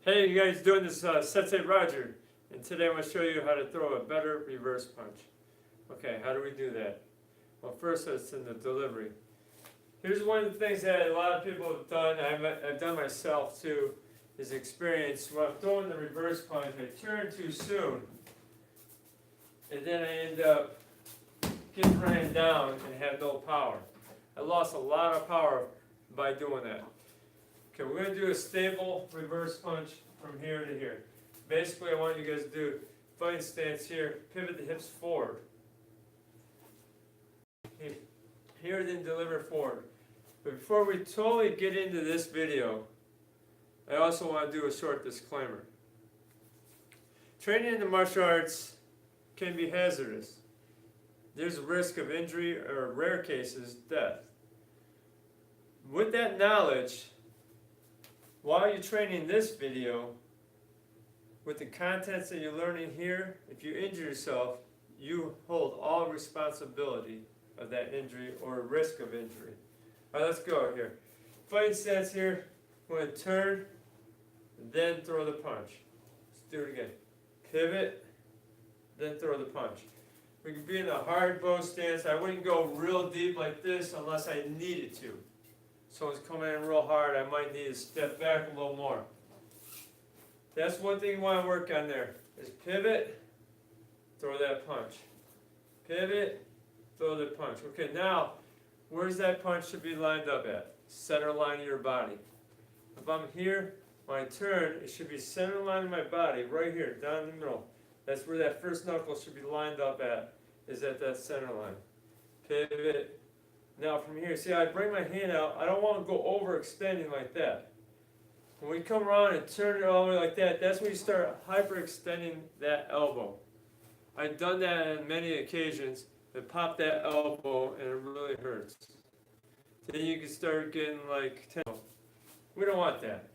Hey, you guys doing this Sensei Roger, and today I'm going to show you how to throw a better reverse punch. Okay, how do we do that? Well, first it's in the delivery. Here's one of the things that a lot of people have done, I've done myself too, is experience when I'm throwing the reverse punch, I turn too soon, and then I end up getting ran down and have no power. I lost a lot of power by doing that. Okay, we're going to do a stable reverse punch from here to here. Basically, I want you guys to do fighting stance here, pivot the hips forward. Here, then deliver forward. But before we totally get into this video, I also want to do a short disclaimer. Training in the martial arts can be hazardous. There's a risk of injury or, in rare cases, death. With that knowledge, while you're training this video, with the contents that you're learning here, if you injure yourself, you hold all responsibility of that injury or risk of injury. All right, let's go here. Fighting stance here. We're going to turn, then throw the punch. Let's do it again. Pivot, then throw the punch. We can be in a hard bow stance. I wouldn't go real deep like this unless I needed to. Someone's coming in real hard, I might need to step back a little more. That's one thing you want to work on there, is pivot, throw that punch. Pivot, throw the punch. Okay, now, where's that punch should be lined up at? Center line of your body. If I'm here, when I turn, it should be center line of my body, right here, down the middle. That's where that first knuckle should be lined up at, is at that center line. Pivot. Now from here, see, I bring my hand out. I don't want to go overextending like that. When we come around and turn it all the way like that, that's when you start hyperextending that elbow. I've done that on many occasions. I pop that elbow and it really hurts. Then you can start getting like tension. We don't want that.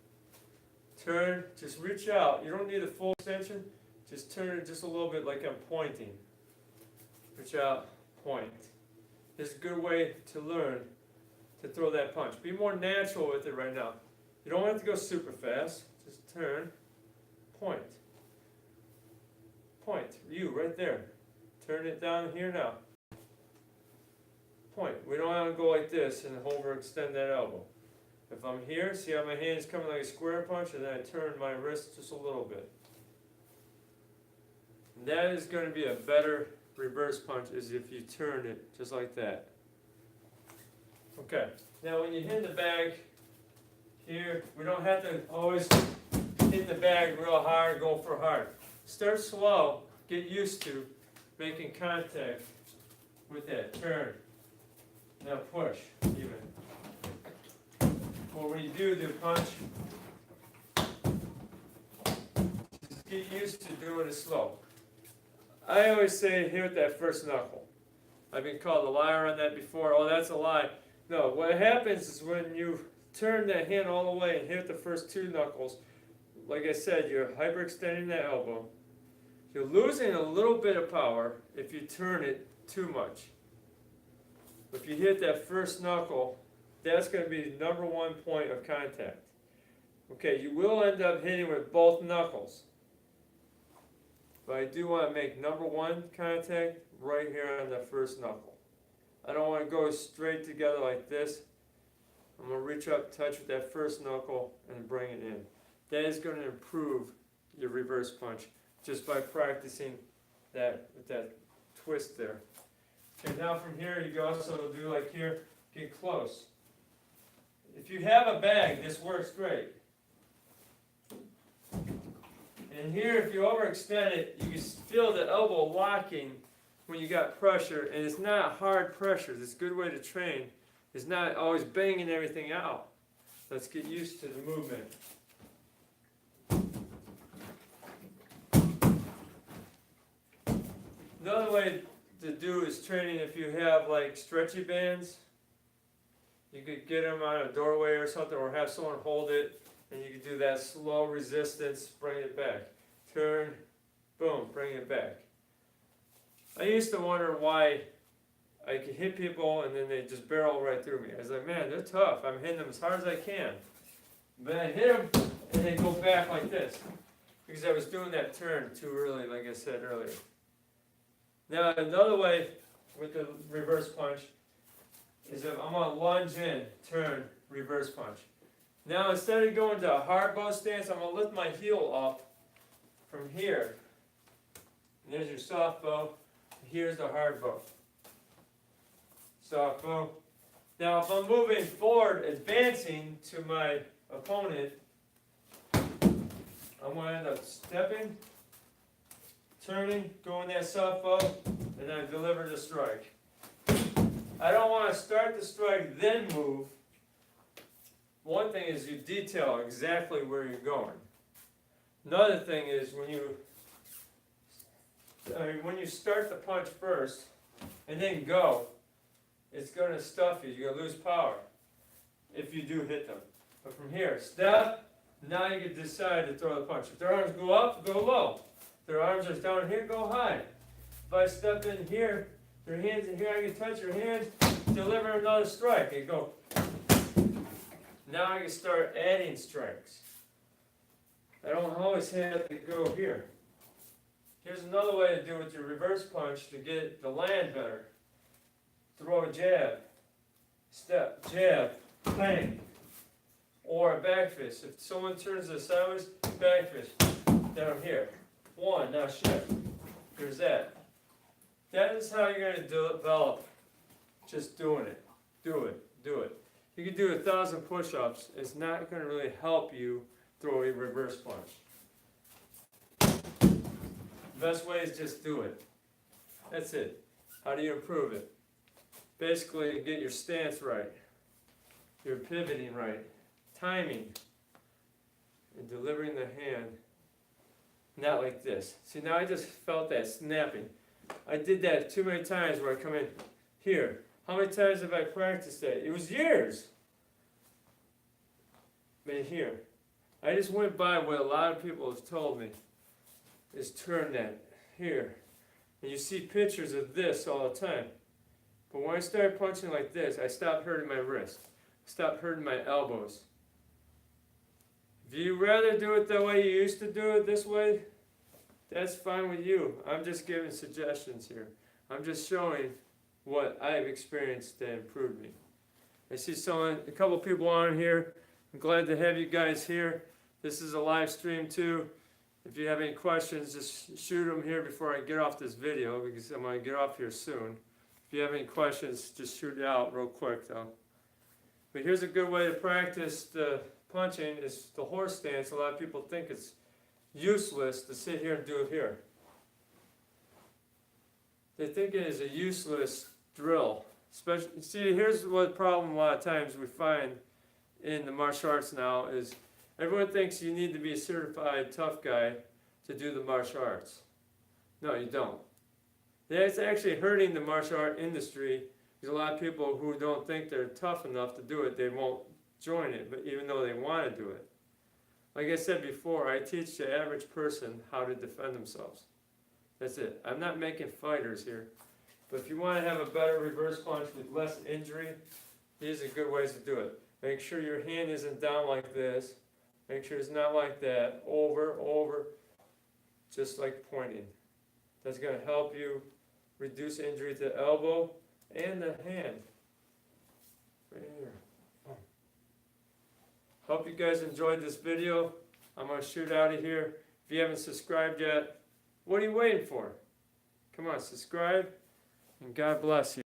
Turn, just reach out. You don't need a full extension. Just turn it just a little bit like I'm pointing. Reach out, point. This is a good way to learn to throw that punch. Be more natural with it right now. You don't have to go super fast. Just turn, point. Point. You, right there. Turn it down here now. Point. We don't want to go like this and overextend that elbow. If I'm here, see how my hand is coming like a square punch, and then I turn my wrist just a little bit. And that is going to be a better reverse punch is if you turn it just like that. Okay, now when you hit the bag here, we don't have to always hit the bag real hard, go for hard. Start slow, get used to making contact with that turn. Now push, even. Well, when you do the punch, just get used to doing it slow. I always say hit that first knuckle. I've been called a liar on that before. Oh, that's a lie. No, what happens is when you turn that hand all the way and hit the first two knuckles, like I said, you're hyperextending that elbow. You're losing a little bit of power if you turn it too much. If you hit that first knuckle, that's going to be the number one point of contact. Okay, you will end up hitting with both knuckles. But I do want to make number one contact right here on the first knuckle. I don't want to go straight together like this. I'm going to reach up, touch with that first knuckle, and bring it in. That is going to improve your reverse punch just by practicing that with that twist there. Okay, now from here you can also do like here, get close. If you have a bag, this works great. And here, if you overextend it, you can feel the elbow locking when you got pressure, and it's not hard pressure. It's a good way to train. It's not always banging everything out. Let's get used to the movement. Another way to do is training if you have like stretchy bands. You could get them on a doorway or something, or have someone hold it. And you can do that slow resistance, bring it back. Turn, boom, bring it back. I used to wonder why I could hit people and then they just barrel right through me. I was like, man, they're tough. I'm hitting them as hard as I can. But I hit them, and then go back like this. Because I was doing that turn too early, like I said earlier. Now another way with the reverse punch is if I'm gonna lunge in, turn, reverse punch. Now instead of going to a hard bow stance, I'm gonna lift my heel up from here. And there's your soft bow, here's the hard bow. Soft bow. Now if I'm moving forward, advancing to my opponent, I'm going to end up stepping, turning, going that soft bow, and then deliver the strike. I don't want to start the strike, then move. One thing is you detail exactly where you're going. Another thing is when you start the punch first and then go, it's going to stuff you. You're going to lose power if you do hit them. But from here, step. Now you can decide to throw the punch. If their arms go up, go low. If their arms are down here, go high. If I step in here, their hands in here, I can touch your hands, deliver another strike. And go. Now I can start adding strikes. I don't always have to go here. Here's another way to do it with your reverse punch to get the land better. Throw a jab, step, jab, bang. Or a back fist. If someone turns this sideways, back fist. Down here. One, now shift. There's that. That is how you're going to develop just doing it. Do it. Do it. You can do 1,000 push-ups. It's not going to really help you throw a reverse punch. The best way is just do it. That's it. How do you improve it? Basically, get your stance right. Your pivoting right. Timing and delivering the hand, not like this. See, now I just felt that snapping. I did that too many times where I come in here. How many times have I practiced that? It was years. But here, I just went by what a lot of people have told me, is turn that here. And you see pictures of this all the time. But when I started punching like this, I stopped hurting my wrist. Stopped hurting my elbows. If you rather do it the way you used to do it this way, that's fine with you. I'm just giving suggestions here. I'm just showing what I've experienced that improved me. I see a couple people on here. I'm glad to have you guys here. This is a live stream too. If you have any questions, just shoot them here before I get off this video because I'm going to get off here soon. If you have any questions, just shoot it out real quick though. But here's a good way to practice the punching is the horse stance. A lot of people think it's useless to sit here and do it here. They think it is a useless drill. Especially, see, here's what problem a lot of times we find in the martial arts now is everyone thinks you need to be a certified tough guy to do the martial arts. No, you don't. That's actually hurting the martial art industry because a lot of people who don't think they're tough enough to do it, they won't join it, but even though they want to do it. Like I said before, I teach the average person how to defend themselves. That's it. I'm not making fighters here. But if you want to have a better reverse punch with less injury, these are good ways to do it. Make sure your hand isn't down like this. Make sure it's not like that. Over, over, just like pointing. That's going to help you reduce injury to the elbow and the hand. Right here. Hope you guys enjoyed this video. I'm going to shoot out of here. If you haven't subscribed yet, what are you waiting for? Come on, subscribe, and God bless you.